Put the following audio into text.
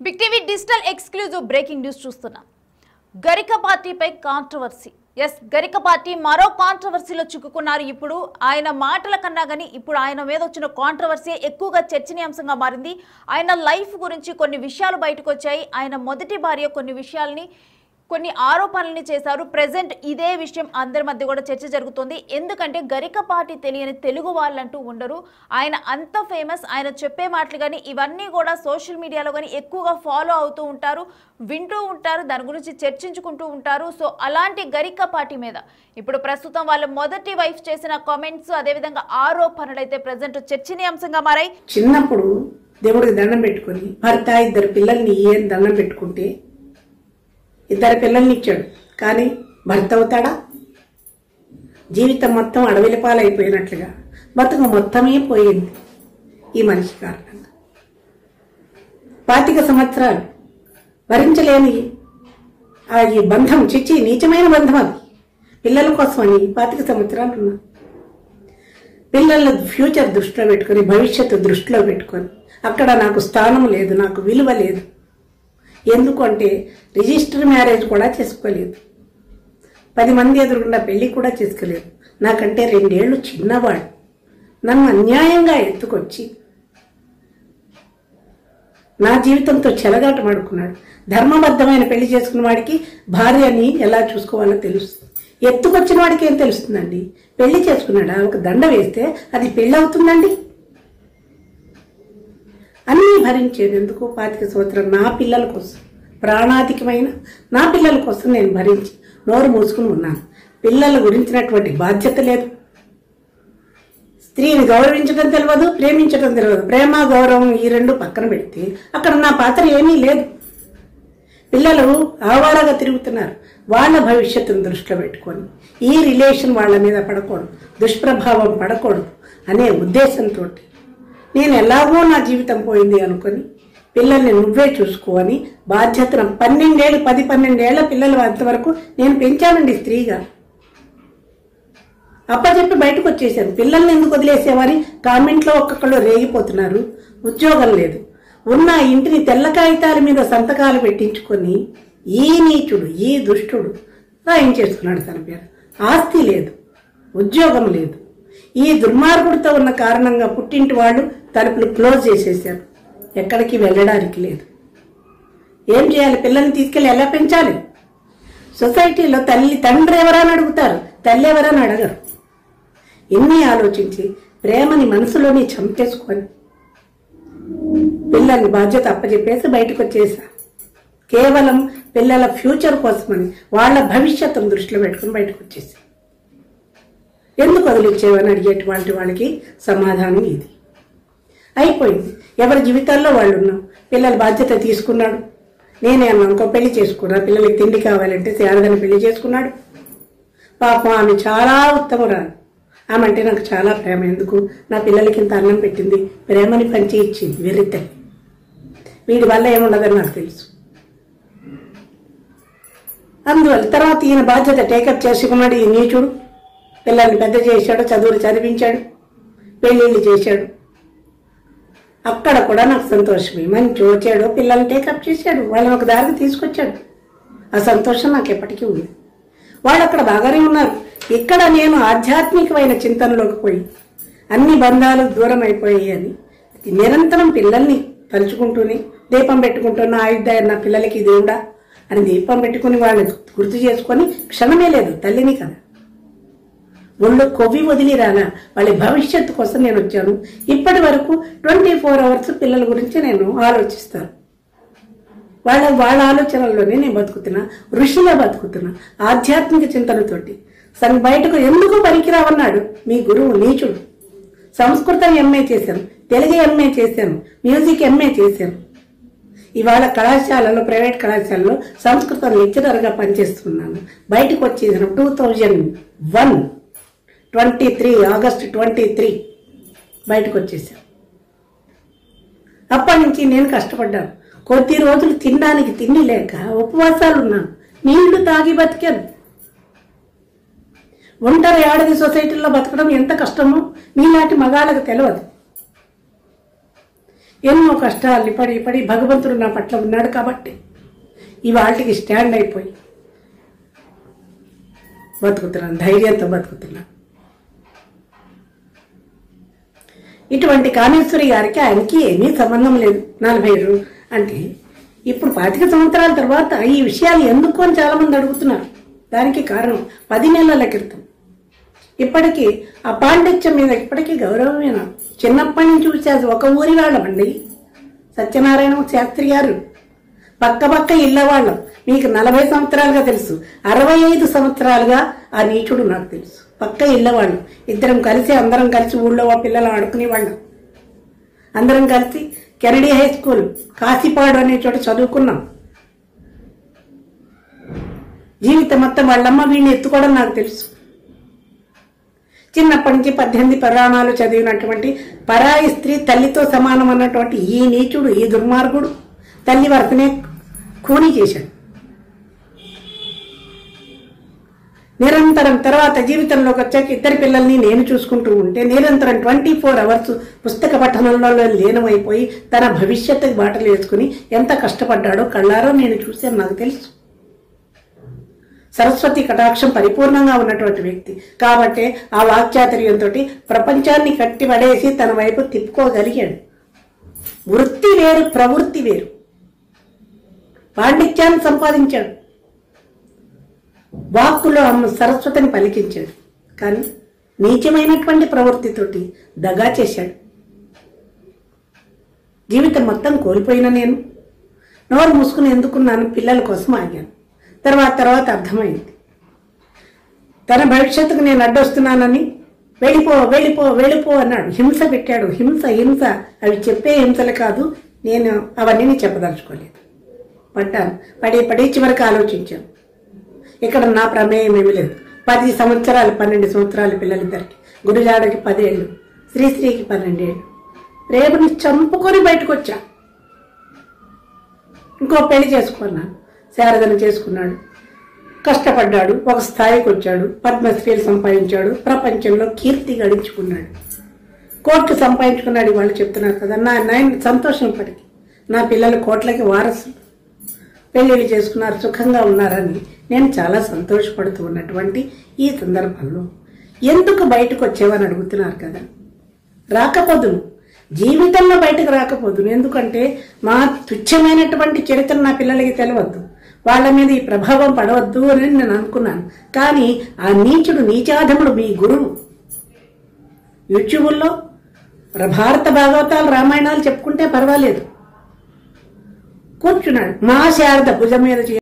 Big TV digital exclusive breaking news చూస్తున్నాం. గరిక పార్టీపై కాంట్రవర్సీ. గరిక పార్టీ మరో కాంట్రవర్సీలో చిక్కుకున్నారు. ఇప్పుడు ఆయన మాటల కన్నా కానీ ఇప్పుడు ఆయన మీద వచ్చిన కాంట్రవర్సీ ఎక్కువగా చర్చనీయాంశంగా మారింది. ఆయన లైఫ్ గురించి కొన్ని విషయాలు బయటకు వచ్చాయి. ఆయన మొదటి భార్య కొన్ని ఆరోపణల్ని చేశారు. ప్రెజెంట్ ఇదే విషయం అందరి మధ్య కూడా చర్చ జరుగుతుంది. ఎందుకంటే గరిక పార్టీ తెలియని తెలుగు వాళ్ళంటూ ఉండరు. ఆయన అంత ఫేమస్. ఆయన చెప్పే మాటలు కానీ ఇవన్నీ కూడా సోషల్ మీడియాలో కానీ ఎక్కువగా ఫాలో అవుతూ ఉంటారు, వింటూ ఉంటారు, దాని గురించి చర్చించుకుంటూ ఉంటారు. సో అలాంటి గరిక పార్టీ మీద ఇప్పుడు ప్రస్తుతం వాళ్ళ మొదటి వైఫ్ చేసిన కామెంట్స్, అదేవిధంగా ఆరోపణలు అయితే ప్రెజెంట్ చర్చనీయాంశంగా మారాయి. చిన్నప్పుడు దేవుడికి దండం పెట్టుకుని భర్త ఇద్దరు పిల్లల్ని ఏం దండం పెట్టుకుంటే ఇద్దరు పిల్లల్ని ఇచ్చాడు, కానీ భర్త అవుతాడా? జీవితం మొత్తం అడవిల పాలైపోయినట్లుగా బతుకు మొత్తమే పోయింది ఈ మనిషి కారణంగా. 25 సంవత్సరాలు భరించలేని ఈ బంధం నీచమైన బంధం. అది పిల్లల కోసమని 25 సంవత్సరాలు ఉన్నా. పిల్లల ఫ్యూచర్ దృష్టిలో పెట్టుకొని, భవిష్యత్తు దృష్టిలో పెట్టుకొని, అక్కడ నాకు స్థానం లేదు, నాకు విలువ లేదు. ఎందుకంటే రిజిస్టర్ మ్యారేజ్ కూడా చేసుకోలేదు, 10 మంది ఎదురుకుండా పెళ్లి కూడా చేసుకోలేదు. నాకంటే 2 ఏళ్ళు చిన్నవాడు నన్ను అన్యాయంగా ఎత్తుకొచ్చి నా జీవితంతో చెలగాటమాడుకున్నాడు. ధర్మబద్ధమైన పెళ్లి చేసుకున్న వాడికి భార్యని ఎలా చూసుకోవాలో తెలుస్తుంది. ఎత్తుకొచ్చిన వాడికి ఏం తెలుస్తుందండి? పెళ్లి చేసుకున్నాడా, ఒక దండ వేస్తే అది పెళ్లి అవుతుందండి? అన్నీ భరించేది ఎందుకు? 25 సంవత్సరాలు నా పిల్లల కోసం, ప్రాణాధికమైన నా పిల్లల కోసం నేను భరించి నోరు మూసుకుని ఉన్నాను. పిల్లల గురించినటువంటి బాధ్యత లేదు. స్త్రీని గౌరవించడం తెలియదు, ప్రేమించడం తెలియదు. ప్రేమ గౌరవం ఈ రెండు పక్కన పెడితే అక్కడ నా పాత్ర ఏమీ లేదు. పిల్లలు ఆవారాగా తిరుగుతున్నారు. వాళ్ళ భవిష్యత్తును దృష్టిలో పెట్టుకొని ఈ రిలేషన్ వాళ్ళ మీద పడకూడదు, దుష్ప్రభావం పడకూడదు అనే ఉద్దేశంతో నేను ఎలాగో నా జీవితం పోయింది అనుకొని పిల్లల్ని నువ్వే చూసుకోని బాధ్యతను 10-12 ఏళ్ల పిల్లలు అంతవరకు నేను పెంచానండి స్త్రీగా. అప్పచెప్పి బయటకు వచ్చేసాను. పిల్లల్ని ఎందుకు వదిలేసేవారి కామెంట్లో ఒక్కొక్కళ్ళు రేగిపోతున్నారు. ఉద్యోగం లేదు, ఉన్న ఇంటిని తెల్ల కాగితాల మీద సంతకాలు పెట్టించుకొని ఈ నీచుడు, ఈ దుష్టుడు రాయించేసుకున్నాడు తన పేరు. ఆస్తి లేదు, ఉద్యోగం లేదు. ఈ దుర్మార్గుడితో ఉన్న కారణంగా పుట్టింటి వాళ్ళు తలుపులు క్లోజ్ చేసేసారు. ఎక్కడికి వెళ్ళడానికి లేదు. ఏం చేయాలి? పిల్లల్ని తీసుకెళ్ళి ఎలా పెంచాలి? సొసైటీలో తండ్రి ఎవరని అడుగుతారు, తల్లి ఎవరని అడగరు. ఇన్ని ఆలోచించి ప్రేమని మనసులోనే చంపేసుకొని పిల్లల్ని బాధ్యత అప్పచెప్పేసి బయటకు వచ్చేసా. కేవలం పిల్లల ఫ్యూచర్ కోసమని, వాళ్ళ భవిష్యత్తును దృష్టిలో పెట్టుకుని బయటకు వచ్చేసా. ఎందుకు వదిలిచ్చేవని అడిగేటువంటి వాళ్ళకి సమాధానం ఇది. అయిపోయింది. ఎవరి జీవితాల్లో వాళ్ళు ఉన్నాం. పిల్లల బాధ్యత తీసుకున్నాడు. నేనే అన్నా ఇంకో పెళ్లి చేసుకున్నా. పిల్లలకి తిండి కావాలంటే శారదని పెళ్లి చేసుకున్నాడు. పాపం ఆమె చాలా ఉత్తమురాలు. ఆమె అంటే నాకు చాలా ప్రేమ. ఎందుకు? నా పిల్లలకి ఇంత అన్నం పెట్టింది, ప్రేమని పంచి ఇచ్చింది. వెర్రితే వీడి వల్ల ఏముండదని నాకు తెలుసు. అందువల్ల తర్వాత ఈయన బాధ్యత టేకప్ చేసుకున్నాడు. ఈ నీచుడు పిల్లల్ని పెద్ద చేశాడు, చదువులు చదివించాడు, పెళ్ళిళ్ళు చేశాడు. అక్కడ కూడా నాకు సంతోషమే. మంచి వచ్చాడు, పిల్లల్ని టేకప్ చేశాడు, వాళ్ళని ఒక దారికి తీసుకొచ్చాడు. ఆ సంతోషం నాకు ఎప్పటికీ ఉంది. వాళ్ళు అక్కడ బాగానే ఉన్నారు. ఇక్కడ నేను ఆధ్యాత్మికమైన చింతనలోకి పోయి అన్ని బంధాలు దూరం అయిపోయాయి అని నిరంతరం పిల్లల్ని తలుచుకుంటూనే దీపం పెట్టుకుంటున్న ఆయుద్ధాయ నా పిల్లలకి దేవుడా అని దీపం పెట్టుకుని వాళ్ళని గుర్తు చేసుకొని క్షణమే లేదు. తల్లిని కదా, ఒళ్ళు కొవ్వి వదిలి రాలా. వాళ్ళ భవిష్యత్తు కోసం నేను వచ్చాను. ఇప్పటి వరకు 24 అవర్స్ పిల్లల గురించి నేను ఆలోచిస్తాను. వాళ్ళ ఆలోచనల్లోనే నేను బతుకుతున్నా, ఋషిలో బతుకుతున్నా, ఆధ్యాత్మిక చింతనతోటి. బయటకు ఎందుకు పనికిరావన్నాడు మీ గురువు నీచుడు. సంస్కృతం ఎంఏ చేశాను, తెలుగు ఎంఏ చేశాను, మ్యూజిక్ ఎంఏ చేశాను. ఇవాళ కళాశాలలో, ప్రైవేట్ కళాశాలలో సంస్కృతం లెక్చరర్గా పనిచేస్తున్నాను. బయటకు వచ్చేసాను 2001 ఆగస్టు 23 బయటకు వచ్చేసాను. అప్పటి నుంచి నేను కష్టపడ్డాను. కొద్ది రోజులు తినడానికి తిండి లేక ఉపవాసాలు ఉన్నాను. నీళ్లు తాగి బతికాను. ఒంటరి ఆడది సొసైటీలో బతకడం ఎంత కష్టమో మీలాంటి మగాళ్ళకు తెలియదు. ఎన్నో కష్టాలు పడి పడి భగవంతుడు నా పట్ల ఉన్నాడు కాబట్టి ఇవాళకి స్టాండ్ అయిపోయి బతుకుతున్నాను, ధైర్యంతో బతుకుతున్నాను. ఇటువంటి కామేశ్వరి గారికి ఆయనకి ఏమీ సంబంధం లేదు. 40 అంటే ఇప్పుడు 25 సంవత్సరాల తర్వాత ఈ విషయాలు ఎందుకు అని చాలామంది అడుగుతున్నారు. దానికి కారణం 10 నెలల క్రితం ఇప్పటికీ ఆ పాండిత్యం మీద ఇప్పటికీ గౌరవమే. నాకు చిన్నప్పటి నుంచి చూసేది ఒక ఊరి వాళ్ళమండి. సత్యనారాయణ శాస్త్రి గారు పక్క ఇళ్ళ వాళ్ళం. మీకు 40 సంవత్సరాలుగా తెలుసు, 65 సంవత్సరాలుగా ఆ నీచుడు నాకు తెలుసు. పక్క ఇళ్ళవాళ్ళం. అందరం కలిసి ఊళ్ళో ఆ పిల్లలు ఆడుకునేవాళ్ళం. అందరం కలిసి కెనడీ హై స్కూల్ కాశీపాడు అనే చోట చదువుకున్నాం. జీవితం మొత్తం వాళ్ళమ్మ వీడిని ఎత్తుకోవడం నాకు తెలుసు. చిన్నప్పటి నుంచి 18 పురాణాలు చదివినటువంటి పరాయి స్త్రీ తల్లితో సమానం అన్నటువంటి ఈ నీచుడు, ఈ దుర్మార్గుడు తల్లి వరకునే కూని చేశాడు. నిరంతరం తర్వాత జీవితంలోకి వచ్చాక 2 పిల్లల్ని నేను చూసుకుంటూ ఉంటే నిరంతరం 24 అవర్స్ పుస్తక పఠనంలో లీనమైపోయి తన భవిష్యత్తుకి బాటలు వేసుకుని ఎంత కష్టపడ్డాడో కళ్ళారో నేను చూశాను, నాకు తెలుసు. సరస్వతి కటాక్షం పరిపూర్ణంగా ఉన్నటువంటి వ్యక్తి కాబట్టి ఆ వాక్చాతుర్యంతో ప్రపంచాన్ని కట్టి పడేసి తన వైపు తిప్పుకోగలిగాడు. వృత్తి వేరు, ప్రవృత్తి వేరు. పాండిత్యాన్ని సంపాదించాడు, వాక్కులో సరస్వతిని పలికించాడు. కానీ నీచమైనటువంటి ప్రవృత్తితోటి దగా చేశాడు. జీవితం మొత్తం కోల్పోయిన నేను నోరు మూసుకుని ఎందుకున్నాను, పిల్లల కోసం ఆగాను. తర్వాత అర్థమైంది తన భవిష్యత్తుకు నేను అడ్డొస్తున్నానని. వెళ్ళిపో అన్నాడు. హింస పెట్టాడు. హింస అవి చెప్పే హింసలు కాదు. నేను అవన్నీ చెప్పదలుచుకోలేదు. పడి చివరికి ఆలోచించాను. ఇక్కడ నా ప్రమేయం ఏమీ లేదు. 10 సంవత్సరాలు 12 సంవత్సరాలు పిల్లలిద్దరికి, గురుజాడకి 10 ఏళ్ళు, శ్రీశ్రీకి 12 ఏళ్ళు. రేపుని చంపుకొని బయటకు వచ్చా. ఇంకో పెళ్లి చేసుకున్నాను. శారదను చేసుకున్నాడు. కష్టపడ్డాడు, ఒక స్థాయికి వచ్చాడు, పద్మశ్రీలు సంపాదించాడు, ప్రపంచంలో కీర్తి గడించుకున్నాడు, కోట్లు సంపాదించుకున్నాడు. వాళ్ళు చెప్తున్నారు కదా, నేను సంతోషం. ఇప్పటికీ నా పిల్లలు కోట్లకి వారసులు, పెళ్ళిళ్ళు చేసుకున్నారు, సుఖంగా ఉన్నారని నేను చాలా సంతోషపడుతూ ఉన్నటువంటి ఈ సందర్భంలో ఎందుకు బయటకు వచ్చేవని అడుగుతున్నారు కదా. రాకపోదును, జీవితంలో బయటకు రాకపోదును. ఎందుకంటే మా తుచ్చమైనటువంటి చరిత్ర నా పిల్లలకి తెలియవద్దు, వాళ్ళ మీద ఈ ప్రభావం పడవద్దు అని నేను అనుకున్నాను. కానీ ఆ నీచుడు, నీచాధముడు మీ గురువు యూట్యూబుల్లో భారత భాగవతాలు, రామాయణాలు చెప్పుకుంటే పర్వాలేదు, కూర్చున్నాడు. మా శారద భుజం మీద